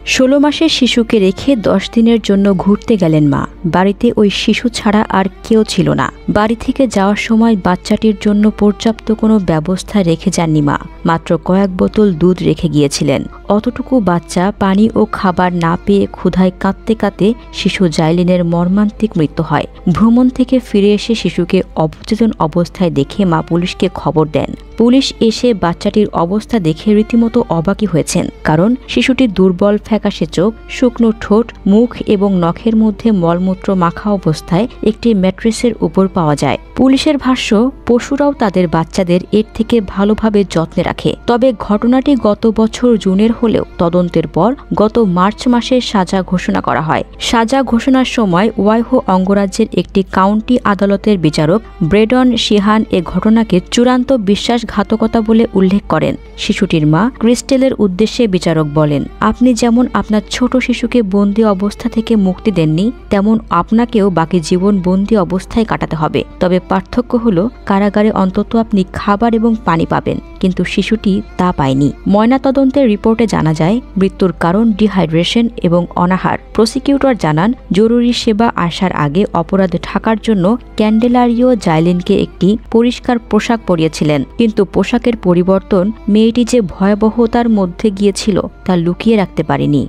16 মাসের শিশুকে রেখে 10 দিনের জন্য ঘুরতে গেলেন মা। বাড়িতে ওই শিশু ছাড়া আর কেউ ছিল না। বাড়ি থেকে যাওয়ার সময় বাচ্চাটির জন্য পর্যাপ্ত কোনো ব্যবস্থা রেখে যাননি মা। মাত্র কয়েক বোতল দুধ রেখে গিয়েছিলেন। অতটুকু বাচ্চা পানি ও খাবার না পেয়ে ক্ষুধায় কাঁদতে কাঁদতে শিশু জাইলিনের মর্মান্তিক মৃত্যু হয়। ভ্রমণ থেকে ফিরে এসে শিশুকে অবচেতন অবস্থায় দেখে মা পুলিশকে খবর দেন। পুলিশ এসে বাচ্চাটির অবস্থা দেখে রীতিমতো অবাকই হয়েছেন, কারণ শিশুটির দুর্বল ফ্যাকাশে চোখ, শুকনো ঠোঁট, মুখ এবং নখের মধ্যে মলমূত্র মাখা অবস্থায় একটি ম্যাট্রেসের উপর পাওয়া যায়। পুলিশের ভাষ্য, পশুরাও তাদের বাচ্চাদের এর থেকে ভালোভাবে যত্নে রাখে। তবে ঘটনাটি গত বছর জুনের হলেও তদন্তের পর গত মার্চ মাসে সাজা ঘোষণা করা হয়। সাজা ঘোষণার সময় ওয়াইহো অঙ্গরাজ্যের একটি কাউন্টি আদালতের বিচারক ব্রেডন শিহান এ ঘটনাকে চূড়ান্ত বিশ্বাসঘাতকতা বলে উল্লেখ করেন। শিশুটির মা ক্রিস্টেলের উদ্দেশ্যে বিচারক বলেন, আপনি যেমন আপনার ছোট শিশুকে বন্দী অবস্থা থেকে মুক্তি দেননি, তেমন আপনাকেও বাকি জীবন বন্দী অবস্থায় কাটাতে হবে। তবে পার্থক্য হলো, কারাগারে অন্তত আপনি খাবার এবং পানি পাবেন, কিন্তু শিশুটি তা পায়নি। ময়নাতদন্তের রিপোর্টে জানা যায় মৃত্যুর কারণ ডিহাইড্রেশন এবং অনাহার। প্রসিকিউটর জানান, জরুরি সেবা আসার আগে অপরাধ ঢাকার জন্য ক্যান্ডেলারিও জাইলিনকে একটি পরিষ্কার পোশাক পরিয়েছিলেন, কিন্তু পোশাকের পরিবর্তন মেয়েটি যে ভয়াবহতার মধ্যে গিয়েছিল তা লুকিয়ে রাখতে পারেনি।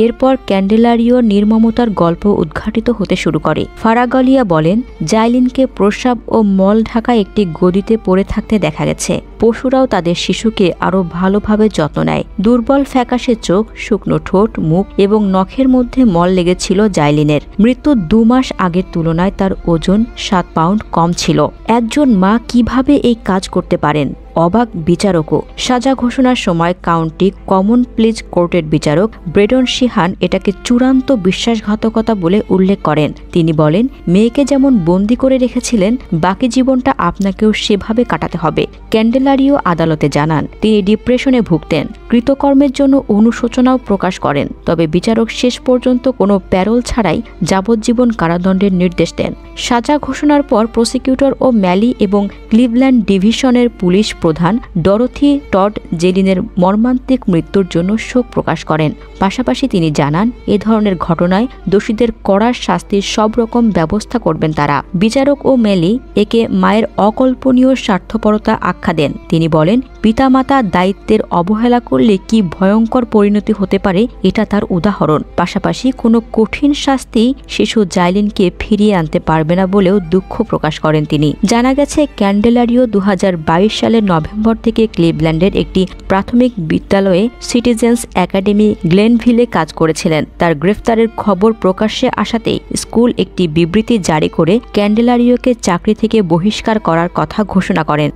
এরপর ক্যান্ডেলারিও নির্মমতার গল্প উদ্ঘাটিত হতে শুরু করে। ফারাগলিয়া বলেন, জাইলিনকে প্রস্রাব ও মল ঢাকা একটি গদিতে পড়ে থাকতে দেখা গেছে। পশুরাও তাদের শিশুকে আরও ভালোভাবে যত্ন নেয়। দুর্বল ফ্যাকাশে চোখ, শুকনো ঠোঁট, মুখ এবং নখের মধ্যে মল লেগেছিল জাইলিনের। মৃত্যুর 2 মাস আগের তুলনায় তার ওজন 7 পাউন্ড কম ছিল। একজন মা কিভাবে এই কাজ করতে পারেন? অবাক বিচারকও। সাজা ঘোষণার সময় কাউন্টি কমন প্লিজ কোর্টের বিচারক ব্রেডন শিহান এটাকে চূড়ান্ত বিশ্বাসঘাতকতা বলে উল্লেখ করেন। তিনি বলেন, মেয়েকে যেমন বন্দি করে রেখেছিলেন, বাকি জীবনটা আপনাকেও সেভাবে কাটাতে হবে। ক্যান্ডেলারিও আদালতে জানান, তিনি ডিপ্রেশনে ভুগতেন। কৃতকর্মের জন্য অনুশোচনাও প্রকাশ করেন। তবে বিচারক শেষ পর্যন্ত কোনো প্যারোল ছাড়াই যাবজ্জীবন কারাদণ্ডের নির্দেশ দেন। সাজা ঘোষণার পর প্রসিকিউটর ও ম্যালি এবং ক্লিভল্যান্ড ডিভিশনের পুলিশ প্রধান ডরোথি টড জেলিনের মর্মান্তিক মৃত্যুর জন্য শোক প্রকাশ করেন। পাশাপাশি তিনি জানান, এ ধরনের ঘটনায় দোষীদের কড়া শাস্তির সব রকম ব্যবস্থা করবেন তারা। বিচারক ও ম্যালি একে মায়ের অকল্পনীয় স্বার্থপরতা আখ্যা দেন। তিনি বলেন, পিতামাতা দায়িত্বের অবহেলা করলে কি ভয়ঙ্কর পরিণতি হতে পারে এটা তার উদাহরণ। পাশাপাশি কোনো কঠিন শাস্তি শিশু জাইলিনকে ফিরিয়ে আনতে পারবে না বলেও দুঃখ প্রকাশ করেন তিনি। জানা গেছে, ক্যান্ডেলারিও 2022 সালের নভেম্বর থেকে ক্লিভল্যান্ডের একটি প্রাথমিক বিদ্যালয়ে সিটিজেন্স একাডেমি গ্লেনভিলে কাজ করেছিলেন। তার গ্রেফতারের খবর প্রকাশ্যে আসাতেই স্কুল একটি বিবৃতি জারি করে ক্যান্ডেলারিওকে চাকরি থেকে বহিষ্কার করার কথা ঘোষণা করেন।